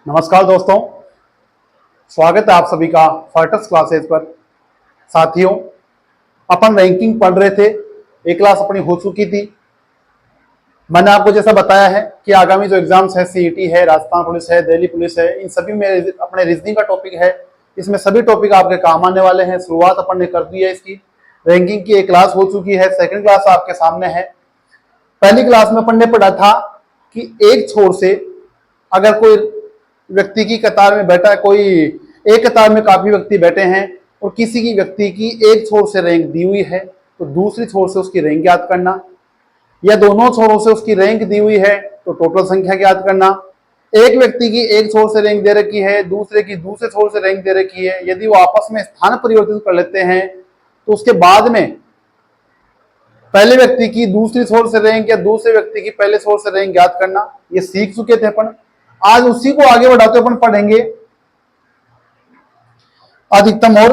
नमस्कार दोस्तों, स्वागत है आप सभी का फर्टस क्लासेस पर। साथियों, अपन रैंकिंग पढ़ रहे थे, एक क्लास अपनी हो चुकी थी। मैंने आपको जैसा बताया है कि आगामी जो एग्जाम्स है, सीईटी है, राजस्थान पुलिस है, दिल्ली पुलिस है, इन सभी में अपने रीजनिंग का टॉपिक है। इसमें सभी टॉपिक आपके काम आने वाले हैं। शुरुआत अपन ने कर दी है इसकी। रैंकिंग की एक क्लास हो चुकी है, सेकंड क्लास आपके सामने है। पहली क्लास में अपन ने पढ़ा था कि एक छोर से अगर कोई व्यक्ति की कतार में बैठा है, कोई एक कतार में काफी व्यक्ति बैठे हैं और किसी की व्यक्ति की एक छोर से रैंक दी हुई है, तो दूसरी छोर से उसकी रैंक ज्ञात करना, या दोनों छोरों से उसकी रैंक दी हुई है तो टोटल संख्या ज्ञात करना। एक व्यक्ति की एक छोर से रैंक दे रखी है, दूसरे की दूसरे छोर से रैंक दे रखी है, यदि वो आपस में स्थान परिवर्तित कर लेते हैं तो उसके बाद में पहले व्यक्ति की दूसरी छोर से रैंक या दूसरे व्यक्ति की पहले छोर से रैंक ज्ञात करना, ये सीख चुके थे अपन। आज उसी को आगे बढ़ाते अपन पढ़ेंगे अधिकतम और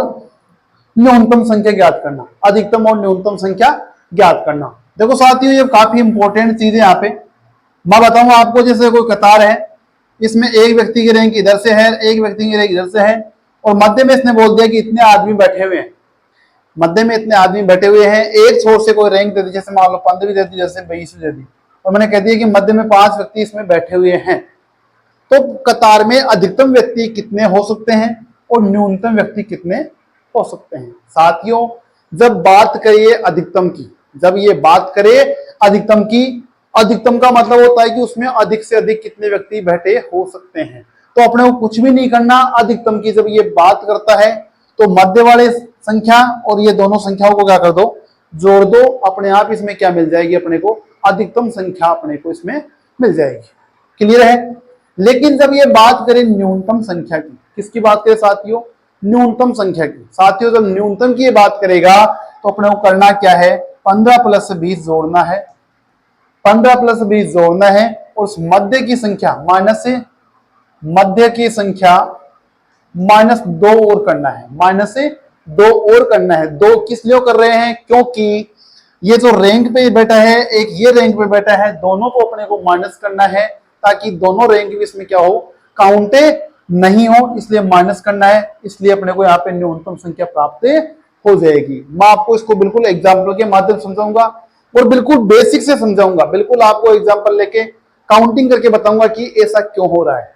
न्यूनतम संख्या ज्ञात करना। अधिकतम और न्यूनतम संख्या ज्ञात करना, देखो साथियों, ये काफी इंपॉर्टेंट चीज है। यहाँ पे मैं बताऊंगा आपको, जैसे कोई कतार है, इसमें एक व्यक्ति की रैंक इधर से है, एक व्यक्ति की रैंक इधर से है, और मध्य में इसने बोल दिया कि इतने आदमी बैठे हुए हैं, मध्य में इतने आदमी बैठे हुए हैं। एक छोर से कोई रैंक दे दी, जैसे मान लो 15 दे दी, जैसे 20 दे दी, और मैंने कह दिया कि मध्य में 5 व्यक्ति इसमें बैठे हुए हैं, तो कतार में अधिकतम व्यक्ति कितने हो सकते हैं और न्यूनतम व्यक्ति कितने हो सकते हैं। साथियों, जब बात करिए अधिकतम की, जब ये बात करें अधिकतम की, अधिकतम का मतलब होता है कि उसमें अधिक से अधिक कितने व्यक्ति बैठे हो सकते हैं। तो अपने को कुछ भी नहीं करना। अधिकतम की जब ये बात करता है तो मध्य वाले संख्या और ये दोनों संख्याओं को क्या कर दो, जोड़ दो, अपने आप इसमें क्या मिल जाएगी, अपने को अधिकतम संख्या अपने को इसमें मिल जाएगी। क्लियर है। लेकिन जब ये बात करें न्यूनतम संख्या की, किसकी बात करें साथियों, न्यूनतम संख्या की। साथियों, जब न्यूनतम की ये बात करेगा तो अपने को करना क्या है, 15 + 20 जोड़ना है, 15 + 20 जोड़ना है, और उस मध्य की संख्या माइनस से, मध्य की संख्या -2 और करना है, माइनस से 2 और करना है। 2 किस लिए कर रहे हैं, क्योंकि ये जो रैंक पे बैठा है, एक ये रैंक पे बैठा है, दोनों को अपने को माइनस करना है ताकि दोनों रैंक भी इसमें क्या हो, काउंटे नहीं हो, इसलिए माइनस करना है। इसलिए अपने को यहाँ पे न्यूनतम संख्या प्राप्त हो जाएगी। मैं आपको इसको बिल्कुल एग्जाम्पल के माध्यम से समझाऊंगा और बिल्कुल बेसिक से समझाऊंगा, बिल्कुल आपको एग्जाम्पल लेके काउंटिंग करके बताऊंगा कि ऐसा क्यों हो रहा है।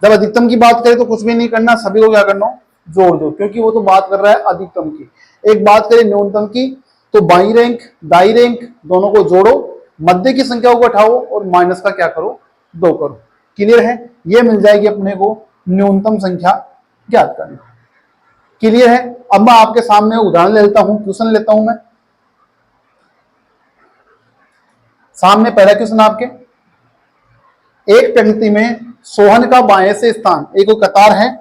जब अधिकतम की बात करें तो कुछ भी नहीं करना, सभी को क्या करना, जोड़ दो, क्योंकि वो तो बात कर रहा है अधिकतम की। एक बात करें न्यूनतम की, तो बाई रैंक दाई रैंक दोनों को जोड़ो, मध्य की संख्या को उठाओ और माइनस का क्या करो, 2 करो। क्लियर है। ये मिल जाएगी अपने को न्यूनतम संख्या ज्ञात करना। क्लियर है। अब मैं आपके सामने उदाहरण ले लेता हूं, क्वेश्चन लेता हूं मैं सामने। पहला क्वेश्चन आपके, एक पंक्ति में सोहन का बाएं से स्थान, एक कतार है,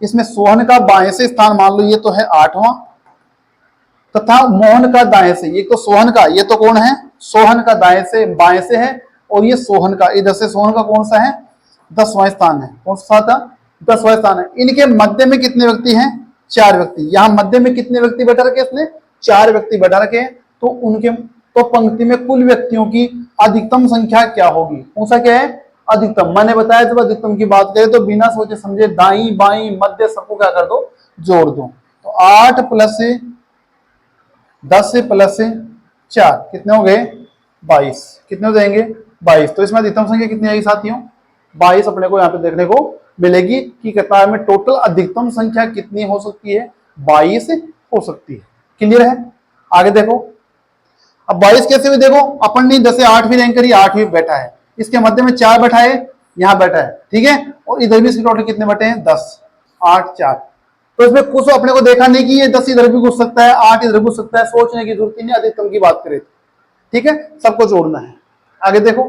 इसमें सोहन का बाएं से स्थान मान लो ये तो है 8वां, तथा मोहन का दाएं से, ये तो सोहन का, ये तो कौन है, सोहन का दाएं से बाएं से है, और ये सोहन का, इधर से सोहन का कौन सा है, 10वां स्थान है। कौन सा था, 10वां स्थान है। इनके मध्य में कितने व्यक्ति हैं, 4 व्यक्ति। यहां मध्य में कितने व्यक्ति बैठा रखे, इसने 4 व्यक्ति बैठा रखे हैं, तो उनके तो पंक्ति में कुल व्यक्तियों की अधिकतम संख्या क्या होगी, पूछा क्या है, अधिकतम। मैंने बताया जब अधिकतम की बात करें तो बिना सोचे समझे दाई बाई मध्य सबको क्या कर दो, जोड़ दो। तो 8 + 10 + 4 कितने हो गए, 22। कितने हो जाएंगे, 22। तो इसमें अधिकतम संख्या कितनी आएगी साथियों, 22 अपने को यहाँ पे देखने को मिलेगी कि कतार में टोटल अधिकतम संख्या कितनी हो सकती है, 22 हो सकती है। क्लियर है। आगे देखो, अब 22 कैसे हुई, देखो अपन ने 10 से 8वीं रैंक करी, 8वीं बैठा है, इसके मध्य में 4 बैठा है, यहां बैठा है, ठीक है, और इधर भी इसके टोटल कितने बैठे हैं, 10, 8, 4। तो इसमें कुछ अपने को देखा नहीं कि ये 10 इधर भी घुस सकता है, 8 इधर घुस सकता है, सोचने की जरूरत ही नहीं। अधिकतम की बात करें, ठीक है, सबको जोड़ना है। आगे देखो,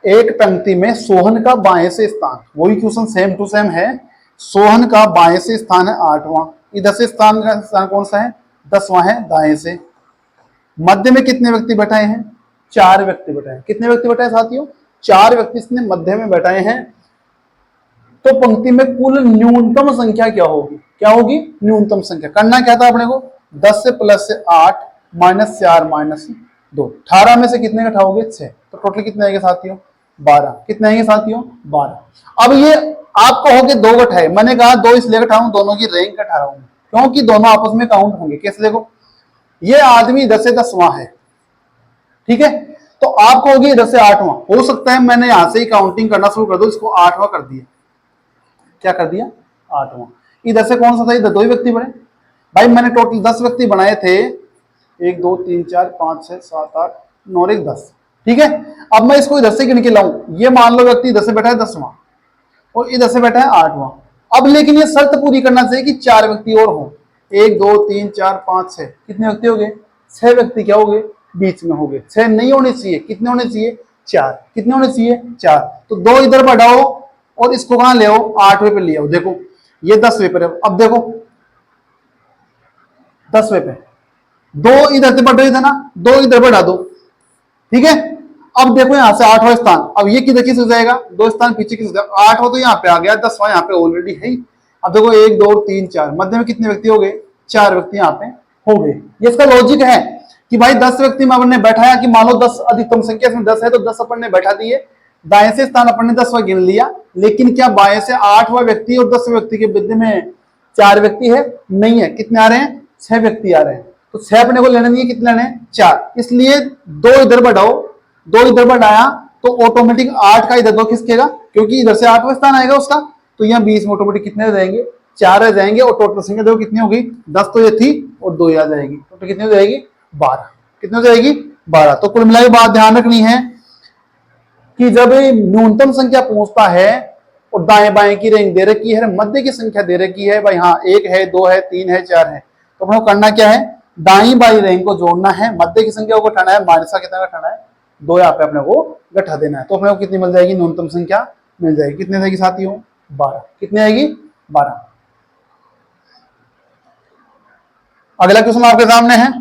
एक पंक्ति में सोहन का बाएं से स्थान, वही क्वेश्चन सेम टू सेम है, सोहन का बाएं से स्थान है 8वां, इधर से स्थान का स्थान कौन सा है, 10वां है दाएं से। मध्य में कितने व्यक्ति बैठाए हैं, 4 व्यक्ति बैठाए। कितने व्यक्ति बैठाए साथियों, 4 व्यक्ति इसने मध्य में बैठाए हैं। तो पंक्ति में कुल न्यूनतम संख्या क्या होगी, क्या होगी, न्यूनतम संख्या। करना क्या था अपने को, 10 से +8 -4 -4 2, 18 में से कितने घटाओगे 6, तो टोटल कितने आएंगे साथियों 12। कितने आएंगे साथियों 12। अब ये आप कहोगे 2 घटाए, मैंने कहा 2 इसलिए घटाऊं दोनों की रैंक घटा रहा हूं क्योंकि दोनों आपस में काउंट होंगे। कैसे देखो, ये आदमी 10 से 10वां है, ठीक है, तो आप कहोगे इधर से 8वां हो सकता है, मैंने यहां से ही काउंटिंग करना शुरू कर दो, इसको 8वां कर दिया। क्या कर दिया 8वां। इधर से कौन सा था, इधर 2 ही व्यक्ति बने भाई, मैंने टोटल 10 व्यक्ति बनाए थे, 1 2 3 4 5 6 7 8 9 1 10, ठीक है। अब मैं इसको इधर से गिन के लाऊं, ये मान लो व्यक्ति इधर से बैठा है 10वां और इधर से बैठा है 8वां। अब लेकिन ये शर्त पूरी करना चाहिए कि 4 व्यक्ति और हो, 1 2 3 4 5 6, कितने व्यक्ति हो गए 6 व्यक्ति क्या हो गए बीच में हो गए। 6 नहीं होने चाहिए, कितने होने चाहिए 4, कितने होने चाहिए 4, तो 2 इधर बढ़ाओ और इसको कहां ले आओ 8वें पे ले आओ। देखो ये 10वें पे, अब देखो 10वें पे 2 इधर से बढ़ो, इधर ना 2 इधर बढ़ा दो, ठीक है। अब देखो यहां से 8वां स्थान, अब ये किधर किस हो जाएगा 2 स्थान पीछे किस हो जाएगा, 8वां तो यहाँ पे आ गया, 10वां यहाँ पे ऑलरेडी है। अब देखो 1 2 3 4, मध्य में कितने व्यक्ति हो गए 4 व्यक्ति यहाँ पे हो गए। ये इसका लॉजिक है कि भाई 10 व्यक्ति में अपन ने बैठाया कि मान लो 10 अधिकतम संख्या इसमें 10 है तो 10 अपन ने बैठा दिए, दाएं से स्थान अपन ने 10वां गिन लिया, लेकिन क्या बाएं से 8वां व्यक्ति और 10वें व्यक्ति के मध्य में 4 व्यक्ति है, नहीं है। कितने आ रहे हैं 6 व्यक्ति आ रहे हैं, तो 6 अपने को लेने नहीं है, कितने लेने 4, इसलिए 2 इधर बढ़ाओ, 2 इधर बढ़ाया तो ऑटोमेटिक 8 का इधर 2 खिसकेगा क्योंकि इधर से 8वां स्थान आएगा उसका, तो यहाँ 20 में ऑटोमेटिक कितने रह जाएंगे 4 रह जाएंगे, और टोटल संख्या देखो कितनी होगी 10 तो ये थी और 2 आ जाएगी, टोटल कितनी हो जाएगी 12, कितनी हो जाएगी 12। तो कुल मिला के बात ध्यान रखनी है कि जब न्यूनतम संख्या पहुंचता है और दाएं बाएं की रेंज दे रखी है, मध्य की संख्या दे रखी है, भाई हाँ 1 है 2 है 3 है 4 है, तो अपने को करना क्या है दाई बाई रेंज को जोड़ना है, मध्य की संख्या को घटाना है, माइनस का कितना घटाना है 2, यहाँ पे अपने को घटा देना है, तो अपने को कितनी मिल जाएगी न्यूनतम संख्या मिल जाएगी, कितने जाएगी साथियों 12, कितनी आएगी 12। अगला क्वेश्चन आपके सामने है,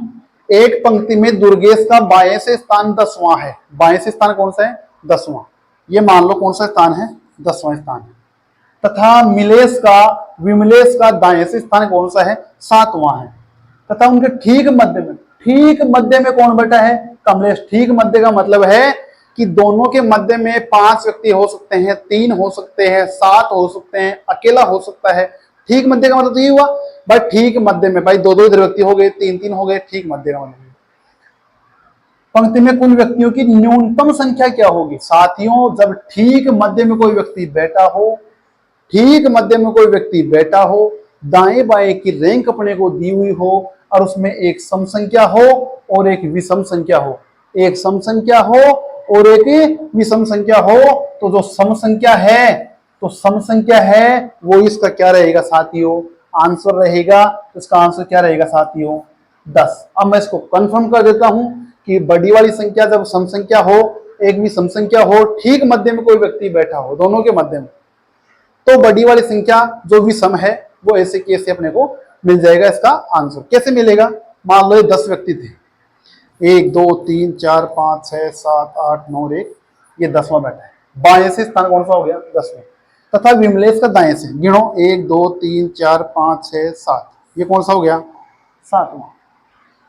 एक पंक्ति में दुर्गेश का बाएं से स्थान 10वां है, बाएं से स्थान कौन सा है 10वां, ये मान लो कौन सा स्थान है 10वां स्थान है, तथा मिलेश का विमलेश का दाएं से स्थान कौन सा है 7वां है, तथा उनके ठीक मध्य में कौन बैठा है कमलेश। ठीक मध्य का मतलब है कि दोनों के मध्य में 5 व्यक्ति हो सकते हैं, 3 हो सकते हैं, 7 हो सकते हैं, अकेला हो सकता है। ठीक मध्य का मतलब तो ये हुआ भाई ठीक मध्य में, भाई 2 इधर व्यक्ति हो गए, 3 हो गए, ठीक मध्य का मतलब। पंक्ति में कुल व्यक्तियों की न्यूनतम संख्या क्या होगी साथियों, जब ठीक मध्य में कोई व्यक्ति बैठा हो, ठीक मध्य में कोई व्यक्ति बैठा हो, दाएं बाएं की रैंक अपने को दी हुई हो और उसमें एक सम संख्या हो और एक विषम संख्या हो, एक सम संख्या हो और एक विषम संख्या हो, तो जो सम संख्या है तो सम संख्या है वो इसका क्या रहेगा साथियों आंसर रहेगा, इसका आंसर क्या रहेगा साथियों 10। अब मैं इसको कंफर्म कर देता हूं कि बड़ी वाली संख्या जब सम संख्या हो, एक भी सम संख्या हो, ठीक मध्य में कोई व्यक्ति बैठा हो दोनों के मध्य में, तो बड़ी वाली संख्या जो भी सम है वो ऐसे कैसे अपने को मिल जाएगा। इसका आंसर कैसे मिलेगा, मान लो ये 10 व्यक्ति थे, 1 2 3 4 5 6 7 8 9 1, ये 10वां बैठा है, बाएं से स्थान कौन सा हो गया 10वां, तथा विमलेश का दाएं से गिनो 1 2 3 4 5 6 7, ये कौन सा हो गया 7वां।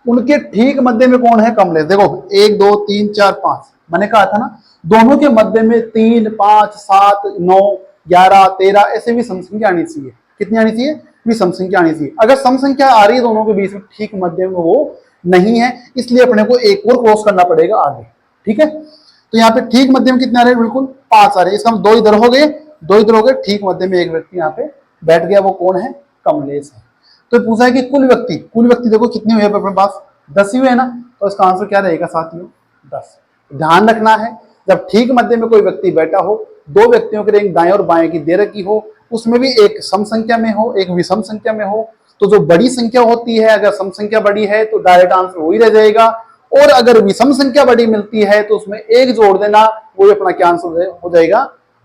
उनके ठीक मध्य में कौन है कमलेश, देखो 1 2 3 4 5, मैंने कहा था ना दोनों के मध्य में 3 5 7 9 11 13 ऐसे भी सम संख्या आनी चाहिए, कितनी आनी चाहिए भी सम संख्या आनी चाहिए। अगर सम संख्या आ रही है दोनों के बीच में, ठीक मध्य में वो नहीं है, इसलिए अपने को एक और क्रॉस करना पड़ेगा आगे, ठीक है। तो यहाँ पे ठीक मध्य में कितने आ रहे हैं, बिल्कुल 5 आ रहे हैं, इसका 2 इधर हो गए, 2 इधर हो गए, ठीक मध्य में एक व्यक्ति यहाँ पे बैठ गया, वो कौन है कमलेश है। तो पूछा है कि कुल व्यक्ति देखो कितने हुए अपने पास 10 ही हुए ना, तो इसका आंसर क्या रहेगा साथियों 10। ध्यान रखना है जब ठीक मध्य में कोई व्यक्ति बैठा हो, 2 व्यक्तियों की रैंक दाएं और बाएं की दे रखी हो, उसमें भी एक सम संख्या में हो एक विषम संख्या में हो, तो जो बड़ी संख्या होती है अगर सम संख्या बड़ी है तो डायरेक्ट आंसर वही रह जाएगा, और अगर विषम संख्या बड़ी मिलती है तो उसमें एक जोड़ देना, वही अपना क्या आंसर हो जाएगा,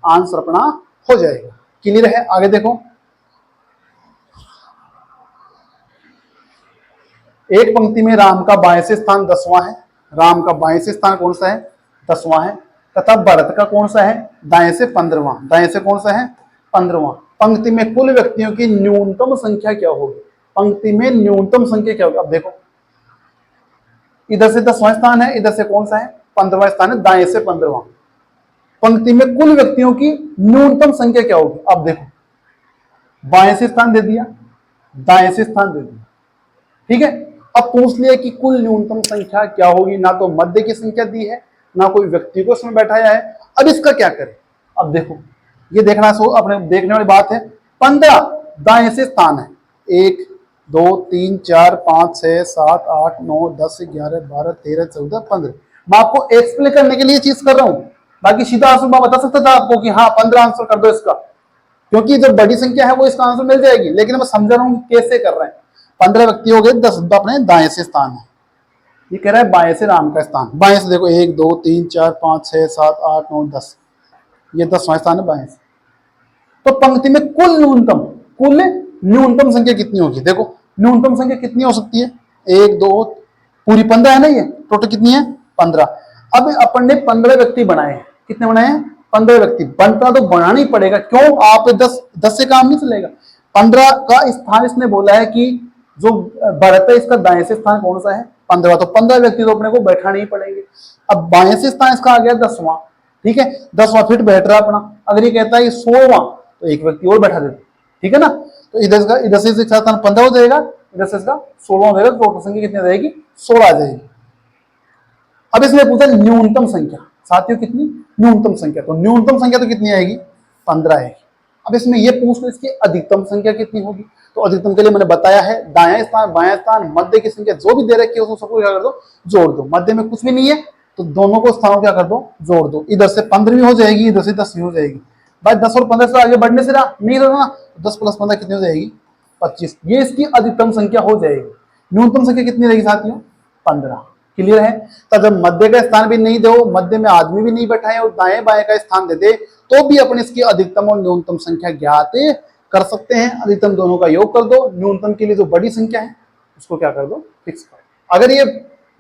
आंसर अपना हो जाएगा। क्लियर है, आगे देखो। एक पंक्ति में राम का बाएं से स्थान 10वां है, राम का बाएं से स्थान कौन सा है 10वां है, तथा भरत का कौन सा है दाएं से 15वां, दाएं से कौन सा है 15वां। पंक्ति में कुल व्यक्तियों की न्यूनतम संख्या क्या होगी, पंक्ति में न्यूनतम संख्या क्या होगी। अब देखो इधर से 10वां स्थान है, इधर से कौन सा है? 15वां स्थान है, दाएं से 15वां। पंक्ति में कुल व्यक्तियों की न्यूनतम संख्या क्या होगी? अब देखो, बाएं से स्थान दे दिया, दाएं से स्थान दे दिया, ठीक है। अब पूछ लिया कि कुल न्यूनतम संख्या क्या होगी। ना तो मध्य की संख्या दी है, ना कोई व्यक्ति को इसमें बैठाया है। अब इसका क्या करें? अब देखो, ये देखना सो अपने देखने वाली बात है। 15 दाएं से स्थान है, 1 2 3 4 5 6 7 8 9 10 11 12 13 14 15। मैं आपको एक्सप्लेन करने के लिए चीज कर रहा हूं, बाकी सीधा आंसर मैं बता सकता था आपको कि हाँ 15 आंसर कर दो इसका, क्योंकि जो बड़ी संख्या है वो इसका आंसर मिल जाएगी। लेकिन मैं समझा रहा हूं कैसे कर रहे हैं। 15 व्यक्ति हो गए, 10 अपने दाएं से स्थान है। ये कह रहा है बाएं से राम का स्थान। बाएं से देखो 1 2 3 4 5 6 7 8 9 10, ये 10वां स्थान है बाएं से। तो पंक्ति में कुल न्यूनतम संख्या कितनी होगी? देखो न्यूनतम संख्या कितनी हो सकती है? 1 2 पूरी 15 है ना, ये टोटल कितनी है? 15। अब अपन ने 15 व्यक्ति बनाए हैं। कितने बनाए हैं? 15 व्यक्ति। बनता तो बनाना ही पड़ेगा, क्यों? आप 10 से काम नहीं चलेगा। 15 का स्थान इसने बोला है कि जो भरत है इसका दाएं से स्थान कौन सा है? 15। तो 15 व्यक्ति तो अपने को बैठाने ही पड़ेंगे। अब बाएं से स्थान इसका आ गया 10वां, ठीक है, 10वां फिट बैठ रहा अपना। अगर ये कहता है 16वां, तो एक व्यक्ति और बैठा देते, ठीक है ना। तो इधर से इसका स्थान 15 हो जाएगा, इधर से इसका 16 हो जाएगा। टोटल संख्या कितनी आ जाएगी? 16 आ जाएगी। अब इसने पूछा न्यूनतम संख्या, साथियों कितनी? न्यूनतम संख्या। तो न्यूनतम संख्या तो कितनी आएगी? 15 आएगी। अब इसमें यह पूछ लो इसकी अधिकतम संख्या कितनी होगी। तो अधिकतम के लिए मैंने बताया है, दायां स्थान, बायां स्थान, मध्य की संख्या जो भी दे रखी है उसको सबको क्या कर दो? जोड़ दो। मध्य में कुछ भी नहीं है तो दोनों को स्थानों क्या कर दो? जोड़ दो। इधर से 15 हो जाएगी, इधर से 10 हो जाएगी। भाई 10 और 15 से आगे बढ़ने से नहीं रहना, 10 + 15 कितनी हो जाएगी? 25। ये इसकी अधिकतम संख्या हो जाएगी। न्यूनतम संख्या कितनी रहेगी साथियों? 15। क्लियर है? तो जब मध्य का स्थान भी नहीं दो, मध्य में आदमी भी नहीं बैठाए और दाएं बाएं का स्थान दे दे, तो भी अपने इसकी अधिकतम और न्यूनतम संख्या ज्ञात कर सकते हैं। अधिकतम दोनों का योग कर दो, न्यूनतम के लिए जो बड़ी संख्या है उसको क्या कर दो? फिक्स कर दो। अगर ये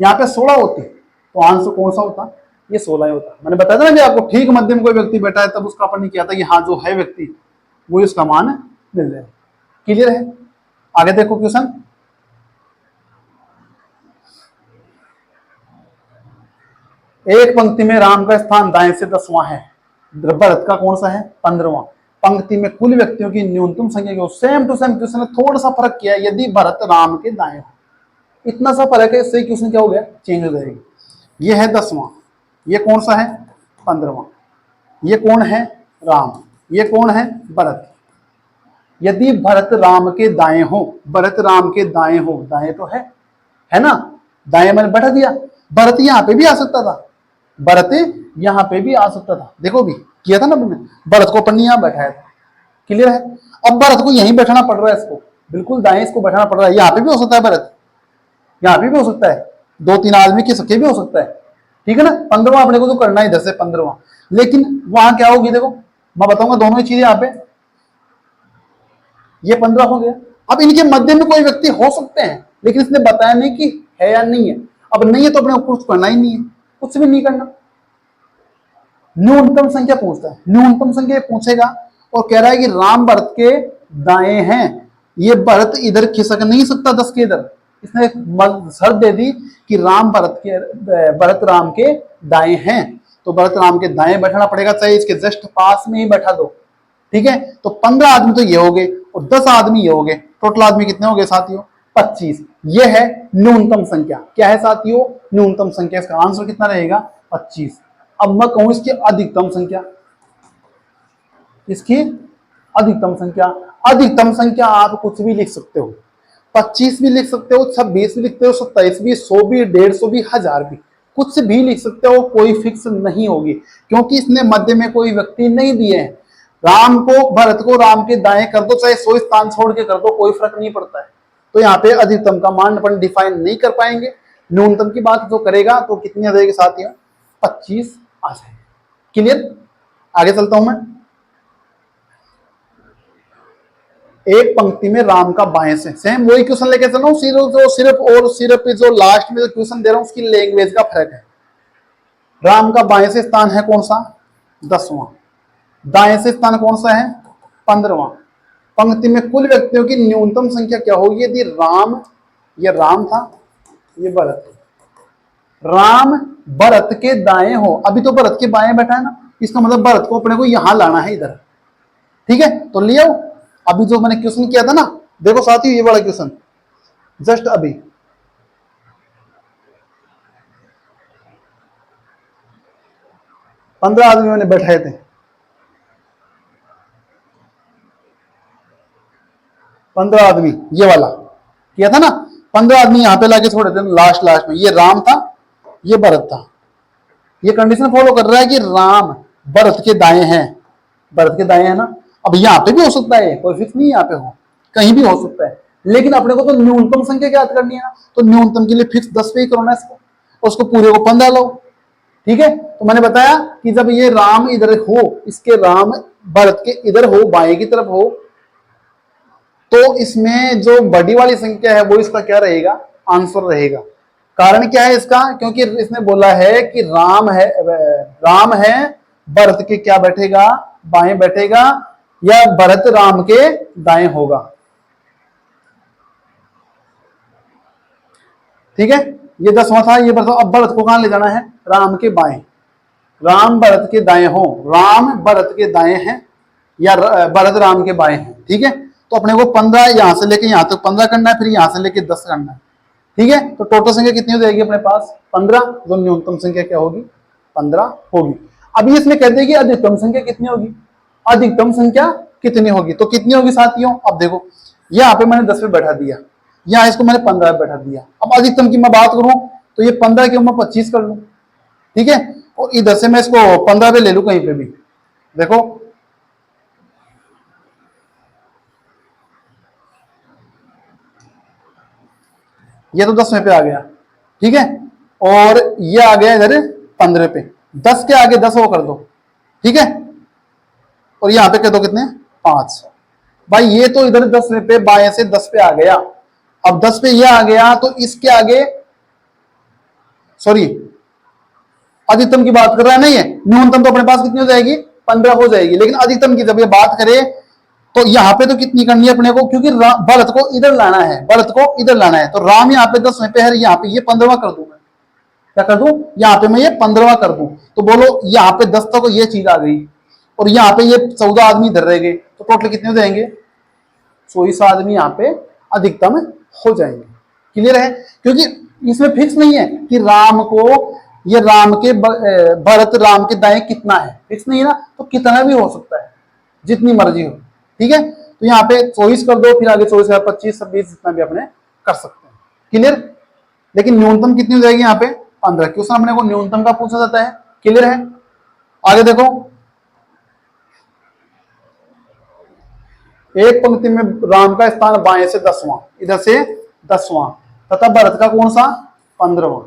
यहाँ पे 16 होती तो आंसर कौन सा होता? ये 16 ही होता। मैंने बताया था ना कि आपको ठीक मध्य में कोई व्यक्ति बैठा है, तब उसका अपन ने किया था कि हाँ जो है व्यक्ति वो इसका मान मिल जाए। क्लियर है? आगे देखो क्वेश्चन। एक पंक्ति में राम का स्थान दाएं से 10वां है, भरत का कौन सा है? 15वां। पंक्ति में कुल व्यक्तियों की न्यूनतम संख्या को सेम टू सेम क्वेश्चन ने थोड़ा सा फर्क किया। यदि भरत राम के दाएं हो, इतना सा फर्क है, इससे क्वेश्चन क्या हो गया? चेंज हो जाएगी। ये है 10वां, ये कौन सा है? 15वां। ये कौन है? राम। ये कौन है? भरत। यदि भरत राम के दाएं हो, भरत राम के दाएं हो, दाएं तो है ना, दाएं मैंने बैठा दिया। भरत यहां पे भी आ सकता था, भरत यहां पे भी आ सकता था। देखो भी किया था ना मैंने, भरत को अपन यहां बैठाया था। क्लियर है? अब भरत को यहीं बैठाना पड़ रहा है, इसको बिल्कुल दाएं इसको बैठाना पड़ रहा है। यहाँ पे भी हो सकता है भरत, यहाँ पे भी हो सकता है, 2-3 आदमी के सके भी हो सकता है, ठीक है ना। 15वां अपने को तो करना है इधर से 15वां, लेकिन वहां क्या होगी देखो मैं बताऊंगा दोनों ही चीजें। यहाँ पे ये 15 हो गया। अब इनके मध्य में कोई व्यक्ति हो सकते हैं, लेकिन इसने बताया नहीं कि है या नहीं है। अब नहीं है तो अपने कुछ करना ही नहीं है, कुछ भी नहीं करना। न्यूनतम संख्या पूछता है, न्यूनतम संख्या पूछेगा और कह रहा है कि राम भरत के दाएं हैं। ये भरत इधर खिसक नहीं सकता 10 के इधर। इसने एक शर्त दे दी कि भरत राम के दाएं हैं, तो भरत राम के दाएं बैठाना पड़ेगा, चाहे इसके जस्ट पास में ही बैठा दो, ठीक है। तो 15 आदमी तो ये हो गए और 10 आदमी ये हो गए। टोटल आदमी कितने हो गए साथियों? 25। ये है न्यूनतम संख्या। क्या है साथियों? न्यूनतम संख्या। इसका आंसर कितना रहेगा? 25। अब मैं कहूं इसकी अधिकतम संख्या, इसकी अधिकतम संख्या। अधिकतम संख्या आप कुछ भी लिख सकते हो, 25 भी लिख सकते हो, 26 भी लिखते हो, 27 भी, 100 भी, 150 भी, 1000 भी, कुछ भी लिख सकते हो। कोई फिक्स नहीं होगी, क्योंकि इसने मध्य में कोई व्यक्ति नहीं दिए हैं। राम को, भरत को राम के दाएं कर दो, चाहे 100 स्थान छोड़ के कर दो, कोई फर्क नहीं पड़ता है। तो यहाँ पे अधिकतम का मान अपन डिफाइन नहीं कर पाएंगे। न्यूनतम की बात जो करेगा तो कितनी आ जाएगी साथियों? 25 आ जाएगी। क्लियर? आगे चलता हूं मैं। एक पंक्ति में राम का बाएं से, सेम वही क्वेश्चन लेके चल रहा हूं, सिर्फ जो लास्ट में जो क्वेश्चन दे रहा हूं उसकी लैंग्वेज का फर्क है। राम का बाएं से स्थान है कौन सा? 10वां। दाएं से स्थान कौन सा है? 15वां। पंक्ति में कुल व्यक्तियों की न्यूनतम संख्या क्या होगी? यदि राम, ये राम था, ये भरत, राम भरत के दाएं हो, अभी तो भरत के बाएं बैठा है ना, इसका मतलब भरत को अपने को यहां लाना है इधर। ठीक है, तो ले आओ। अभी जो मैंने क्वेश्चन किया था ना, देखो साथियों ये वाला क्वेश्चन जस्ट अभी 15 आदमी मैंने बैठाए थे, 15 आदमी ये वाला किया था ना, 15 आदमी यहां पे लाके छोड़े थे लास्ट लास्ट में। ये राम था, ये भरत था। ये कंडीशन फॉलो कर रहा है कि राम भरत के दाएं हैं, भरत के दाएं है ना। अब यहाँ पे भी हो सकता है, कोई फिक्स नहीं यहाँ पे हो, कहीं भी हो सकता है, लेकिन अपने को तो न्यूनतम संख्या ज्ञात करनी है ना, तो न्यूनतम के लिए फिक्स 10 पे ही करना है इसको, उसको पूरे को 15 लो। ठीक है, तो मैंने बताया कि जब ये राम इधर हो, इसके राम भरत के इधर हो, बाएं की तरफ हो, तो इसमें जो बड़ी वाली संख्या है वो इसका क्या रहेगा, आंसर रहेगा। कारण क्या है इसका, क्योंकि इसने बोला है कि राम है भरत के क्या बैठेगा, बाएं बैठेगा, या भरत राम के दाएं होगा। ठीक है, ये 10वां था, ये बताओ अब भरत को कहां ले जाना है, राम के बाएं। राम भरत के दाएं हो, राम भरत के दाएं हैं या भरत राम के बाएं हैं। ठीक है, तो अपने को 15 यहां से लेके यहां तक 15 करना है, फिर यहां से लेके 10 करना है। ठीक है, तो टोटल संख्या कितनी हो जाएगी अपने पास, 15। जो न्यूनतम संख्या क्या होगी, 15 होगी। अभी इसमें कह देगी अधिकतम संख्या कितनी होगी, अधिकतम संख्या कितनी होगी, तो कितनी होगी साथियों। अब देखो यहाँ पे मैंने 10 पे बैठा दिया, यहाँ इसको मैंने 15 पे बैठा दिया। अब अधिकतम की मैं बात करूं तो ये 15 की मैं 25 कर लूं। ठीक है, और इधर से मैं इसको 15 पे ले लूं कहीं पे भी, देखो ये तो 10वें पे आ गया। ठीक है, और ये आ गया इधर 15 पे, 10 के आगे 10 वो कर दो। ठीक है, और यहां पे कह दो कितने, 5। भाई ये तो इधर 10वें पे बाएं से 10 पे आ गया। अब 10 पे ये आ गया, तो इसके आगे सॉरी अधिकतम की बात कर रहा है नहीं है, न्यूनतम तो अपने पास कितनी हो जाएगी, 15 हो जाएगी। लेकिन अधिकतम की जब ये बात करें तो यहाँ पे तो कितनी करनी है अपने को, क्योंकि भरत को इधर लाना है, भरत को इधर लाना है, तो राम यहाँ पे 10वें पे है, यहाँ पे ये 15वां कर दूं मैं, क्या कर दूं, यहाँ पे मैं ये 15वां कर दूं। तो बोलो यहाँ पे 10 तक ये चीज आ गई, और यहाँ पे ये 14 आदमी इधर रह गए, तो टोटल कितने हो जाएंगे, 24 आदमी यहाँ पे अधिकतम हो जाएंगे। क्लियर है, क्योंकि इसमें फिक्स नहीं है कि राम को, ये राम के भरत राम के दाएं कितना है, फिक्स नहीं है ना, तो कितना भी हो सकता है, जितनी मर्जी हो। ठीक है, तो यहाँ पे 24 कर दो, फिर आगे 24 25 26 जितना भी अपने कर सकते हैं। क्लियर, लेकिन न्यूनतम कितनी हो जाएगी यहाँ पे, 15, क्योंकि अपने को न्यूनतम का पूछा जाता है। क्लियर है, आगे देखो, एक पंक्ति में राम का स्थान बाएं से 10वां, इधर से 10वां, तथा भरत का कौन सा, 15वां।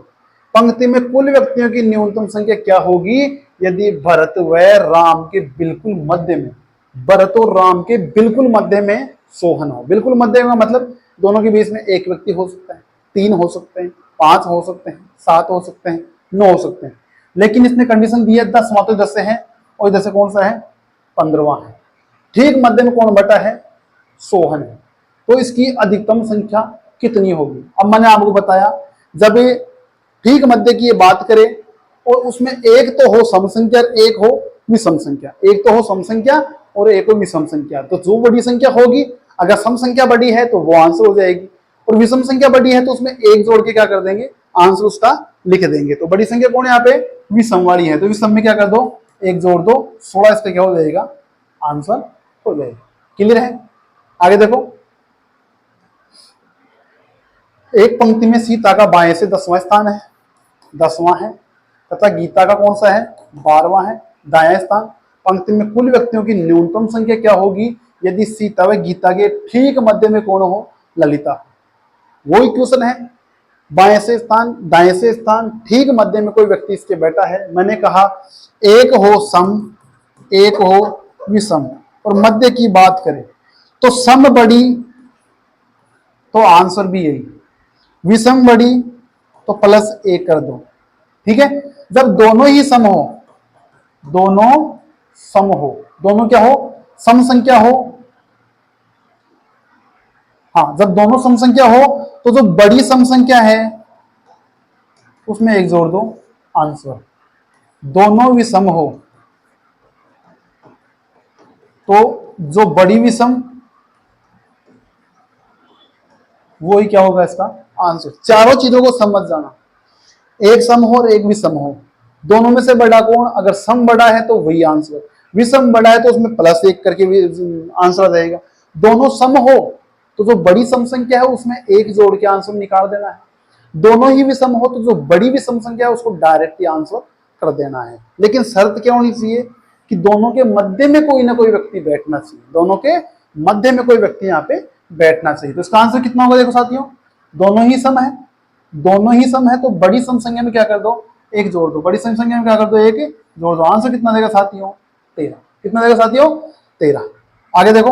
पंक्ति में कुल व्यक्तियों की न्यूनतम संख्या क्या होगी, यदि भरत व राम के बिल्कुल मध्य में, भरत और राम के बिल्कुल मध्य में सोहन हो। बिल्कुल मध्य में मतलब दोनों के बीच में एक व्यक्ति हो सकता है, 3 हो सकते हैं, 5 हो सकते हैं, 7 हो सकते हैं, 9 हो सकते हैं। लेकिन इसने कंडीशन दी है 10वां, तो 10 से है, और इधर से कौन सा है, 15वां है। ठीक मध्य में कौन बैठा है, सोहन है। तो इसकी अधिकतम संख्या कितनी होगी। अब मैंने आपको बताया, जब ये ठीक मध्य की ये बात करें और उसमें एक तो हो सम संख्या, एक हो विषम संख्या, एक तो हो सम संख्या और एक हो विषम संख्या, तो जो बड़ी संख्या होगी, अगर सम संख्या बड़ी है तो वो आंसर हो जाएगी, और विषम संख्या बड़ी है तो उसमें एक जोड़ के क्या कर देंगे, आंसर उसका लिख देंगे। तो बड़ी संख्या कौन है यहाँ पे, विषम वाली है, तो विषम में क्या कर दो, एक जोड़ दो, 16 इसका क्या हो जाएगा, आंसर हो जाएगा। क्लियर है, आगे देखो, एक पंक्ति में सीता का बाएं से 10वां स्थान है, 10वां है, तथा गीता का कौन सा है, 12वां है, दायां स्थान। पंक्ति में कुल व्यक्तियों की न्यूनतम संख्या क्या होगी, यदि सीता व गीता के ठीक मध्य में कौन हो, ललिता। वही क्वेश्चन है, बाएं से स्थान, दाएं से स्थान, ठीक मध्य में कोई व्यक्ति इसके बैठा है। मैंने कहा एक हो सम, एक हो विषम, और मध्य की बात करें तो सम बड़ी तो आंसर भी यही, विषम बड़ी तो +1 कर दो। ठीक है, जब दोनों ही सम हो, दोनों सम हो, दोनों क्या हो, सम संख्या हो, हाँ जब दोनों सम संख्या हो तो जो बड़ी सम संख्या है उसमें 1 जोड़ दो आंसर। दोनों विषम हो तो जो बड़ी विषम वो ही क्या होगा इसका आंसर। चारों चीजों को समझ जाना, एक सम हो और एक विषम हो, दोनों में से बड़ा कौन, अगर सम बड़ा है तो वही आंसर, विषम बड़ा है तो उसमें +1 करके भी आंसर आ जाएगा। दोनों सम हो तो जो बड़ी सम संख्या है उसमें 1 जोड़ के आंसर निकाल देना है। दोनों ही विषम हो तो जो बड़ी विषम संख्या है उसको डायरेक्ट आंसर कर देना है। लेकिन शर्त क्या होनी चाहिए कि दोनों के मध्य में कोई ना कोई व्यक्ति बैठना चाहिए, दोनों के मध्य में कोई व्यक्ति यहाँ पे बैठना चाहिए। तो इसका आंसर कितना होगा देखो साथियों, दोनों ही सम है, दोनों ही सम है तो बड़ी सम संख्या में क्या कर दो 1 जोड़ दो, बड़ी सम संख्या में क्या कर दो 1 जोड़ दो। आंसर कितना देगा साथियों 13। कितना देगा साथियों 13। आगे देखो,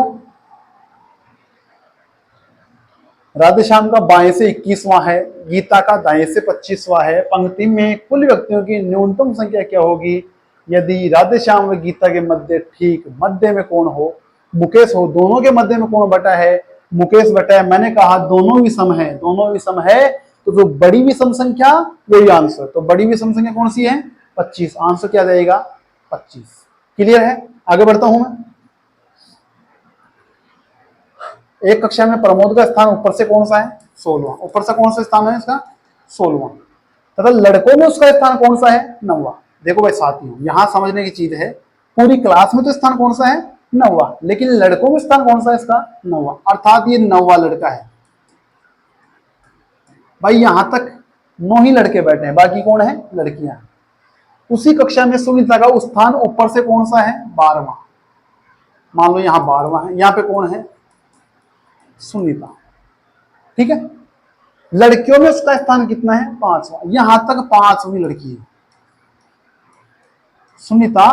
राधे श्याम का बाएं से 21वां है, गीता का दाएं से 25वां है। पंक्ति में कुल व्यक्तियों की न्यूनतम संख्या क्या होगी यदि राधे श्याम व गीता के मध्य ठीक मध्य में कौन हो, मुकेश हो। दोनों के मध्य में कौन बटा है, मुकेश बटा है। मैंने कहा दोनों विषम है, दोनों विषम है तो जो बड़ी विषम संख्या वही आंसर। तो बड़ी विषम संख्या कौन सी है 25, आंसर क्या जाएगा 25। क्लियर है, आगे बढ़ता हूं मैं। एक कक्षा में प्रमोद का स्थान ऊपर से कौन सा है 16वां, ऊपर से कौन सा स्थान है इसका 16वां, तथा लड़कों में उसका स्थान कौन सा है 9वां। देखो भाई साथियों यहां समझने की चीज है, पूरी क्लास में तो स्थान कौन सा है 9वां, लेकिन लड़कों में स्थान कौन सा है इसका 9वां, अर्थात ये 9वां लड़का है। भाई यहां तक 9 ही लड़के बैठे हैं, बाकी कौन है लड़कियां। उसी कक्षा में सुनीता का स्थान ऊपर से कौन सा है 12वां, मान लो यहां 12वां है, यहां पे कौन है सुनीता, ठीक है। लड़कियों में उसका स्थान कितना है 5वां, यहां तक 5वीं लड़की है। सुनीता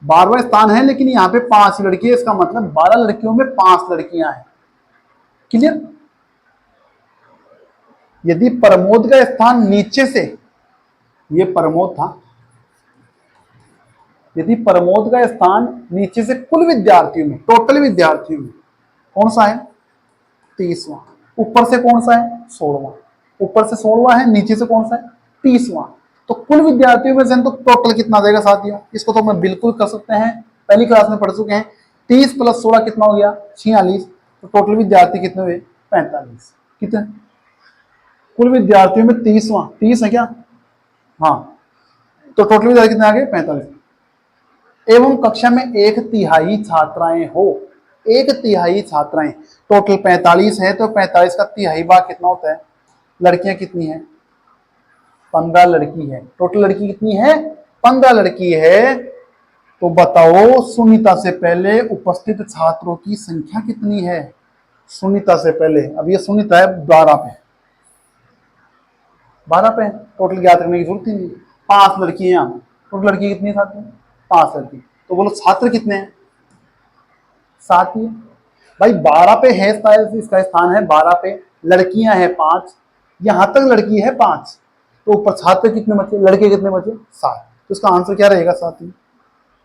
12वां स्थान है लेकिन यहां पे 5 लड़की है, इसका मतलब 12 लड़कियों में 5 लड़कियां हैं। क्लियर। यदि प्रमोद का स्थान नीचे से, ये प्रमोद था, यदि प्रमोद का स्थान नीचे से कुल विद्यार्थियों में टोटल विद्यार्थियों में कौन सा है 30वां, ऊपर से कौन सा है 16वां, ऊपर से 16वां है नीचे से कौन सा है 30वां, तो कुल विद्यार्थियों में से तो टोटल कितना देगा साथियों, इसको तो मैं बिल्कुल कर सकते हैं, पहली क्लास में पढ़ चुके हैं। 30 + 16 कितना हो गया 46, तो टोटल विद्यार्थी कितने हुए 45। कितने कुल विद्यार्थियों में 30 है क्या, हाँ, तो टोटल विद्यार्थी कितने आ गए 45। एवं कक्षा में 1/3 छात्राएं हो, 1/3 छात्राएं, टोटल 45 है तो 45 का तिहाई भाग कितना होता है, लड़कियां कितनी है 15 लड़की है, टोटल लड़की कितनी है 15 लड़की है। तो बताओ सुनीता से पहले उपस्थित छात्रों की संख्या कितनी है, सुनीता से पहले, अब ये सुनीता है 12 पे, 12 पे टोटल ज्ञात करने की जरूरत ही नहीं, 5 लड़की है यहाँ, टोटल लड़की कितनी है 5 लड़की, तो बोलो छात्र कितने हैं 7 ही है। भाई 12 पे है इसका स्थान है 12 पे, लड़कियां हैं 5, यहां तक लड़की है 5, तो ऊपर छात्र कितने बचे, लड़के कितने बचे 7, तो इसका आंसर क्या रहेगा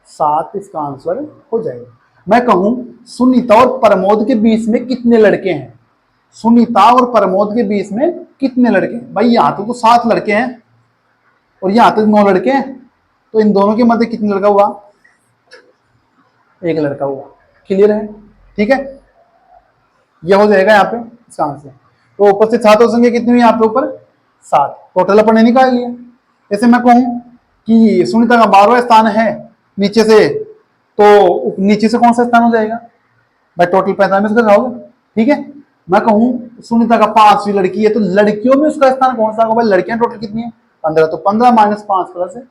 7 इसका आंसर हो जाएगा। मैं कहूं सुनीता और प्रमोद के बीच में कितने लड़के हैं, सुनीता और प्रमोद के बीच में कितने लड़के हैं, भाई यहां तो 7 लड़के हैं और यहां तक 9 लड़के हैं, तो इन दोनों के मध्य कितने लड़का हुआ 1 लड़का हुआ। क्लियर है, ठीक है, यह हो जाएगा यहाँ पे इसका आंसर। तो उपस्थित छात्रों संख्या कितनी हुई यहाँ पे ऊपर 7, टोटल अपन ने निकाल लिया। जैसे मैं कहूं कि सुनीता का 12वां स्थान है नीचे से, तो नीचे से कौन सा स्थान हो जाएगा भाई टोटल 45 का होगा, ठीक है। मैं कहूं सुनीता का 5वीं लड़की है तो लड़कियों में उसका स्थान कौन सा होगा, भाई लड़कियां टोटल कितनी है 15, तो 15 - 5 +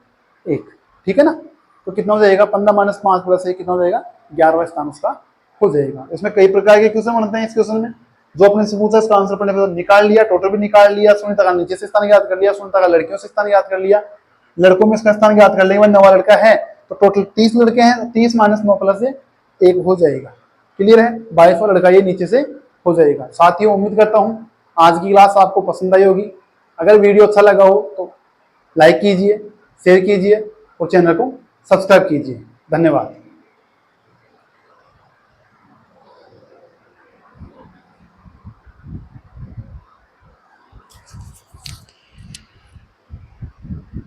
1, ठीक है ना, तो कितना हो जाएगा 15 - 5 + 1 कितना हो जाएगा 11वां स्थान उसका हो जाएगा। इसमें कई प्रकार के क्वेश्चन बनते हैं, इस क्वेश्चन में जो अपने से पूछा इसका आंसर पढ़ने पर निकाल लिया, टोटल भी निकाल लिया, सुनीता का नीचे से स्थान याद कर लिया, सुनीता का लड़कियों से स्थान याद कर लिया, लड़कों में इसका स्थान याद कर लेंगे, 9वां लड़का है तो टोटल 30 लड़के हैं, 30 - 9 + 1 हो जाएगा। क्लियर है, 22वां लड़का ये नीचे से हो जाएगा। साथियों उम्मीद करता हूं आज की क्लास आपको पसंद आई होगी, अगर वीडियो अच्छा लगा हो तो लाइक कीजिए, शेयर कीजिए और चैनल को सब्सक्राइब कीजिए। धन्यवाद।